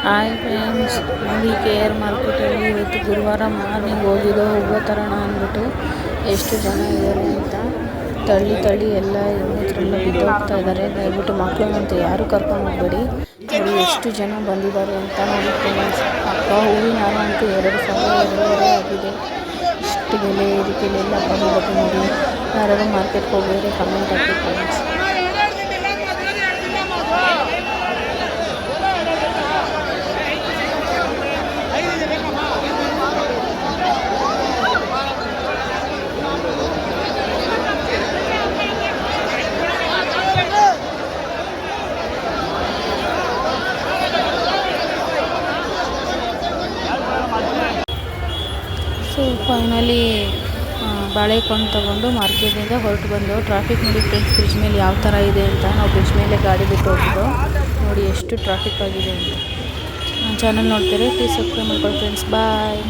Hi friends, ನೋಡಿ KR ಮಾರ್ಕೆಟಲ್ಲಿ ಇವತ್ತು ಗುರುವಾರ ಮಾರ್ನಿಂಗ್ ಹೋಗಿದ್ದೋ ಹೂವು ತರೋಣ ಅಂದ್ಬಿಟ್ಟು ಎಷ್ಟು ಜನ ಇದ್ದಾರೆ ಅಂತ ತಳ್ಳಿ ಎಲ್ಲ ಇನ್ನಿದ್ರೆಲ್ಲ ಬಿದ್ದೋಗ್ತಾ ಇದ್ದಾರೆ. ದಯವಿಟ್ಟು ಮಕ್ಕಳನ್ನಂತೂ ಯಾರು ಕರ್ಕೊಂಡು ಹೋಗಬೇಡಿ. ನೋಡಿ ಎಷ್ಟು ಜನ ಬಂದಿದ್ದಾರೆ ಅಂತ ನೋಡಿ ಫ್ರೆಂಡ್ಸ್. ಅಕ್ಕ ಹೂವಿನ ಹಾರ ಅಂತೂ 2,000 ಆಗಿದೆ. ಇಷ್ಟು ಬೆಲೆ ಇದಕ್ಕೆಲ್ಲ ಬಂದಿರುತ್ತೆ ನೋಡಿ. ಯಾರು ಮಾರ್ಕೆಟ್ಗೆ ಹೋಗಿದ್ರೆ ಕಮೆಂಟ್ ಹಾಕಿ ಫ್ರೆಂಡ್ಸ್. ಸೊ ಫೈನಲಿ ಬಾಳೆಹಣ್ಣು ತೊಗೊಂಡು ಮಾರ್ಕೆಟಿಂದ ಹೊರಟು ಬಂದೆವು. ಟ್ರಾಫಿಕ್ ನೋಡಿ ಫ್ರೆಂಡ್ಸ್, ಬ್ರಿಡ್ಜ್ ಮೇಲೆ ಯಾವ ಥರ ಇದೆ ಅಂತ. ನಾವು ಬ್ರಿಡ್ಜ್ ಮೇಲೆ ಗಾಡಿ ಬಿಟ್ಟು ಹೋಗಿದ್ದೆವು. ನೋಡಿ ಎಷ್ಟು ಟ್ರಾಫಿಕ್ ಆಗಿದೆ ಅಂತ. ನನ್ನ ಚಾನಲ್ ನೋಡ್ತೀರಿ, ಪ್ಲೀಸ್ ಸಬ್ಸ್ಕ್ರೈಬ್ ಮಾಡ್ಕೊಳ್ಳಿ ಫ್ರೆಂಡ್ಸ್. ಬಾಯ್.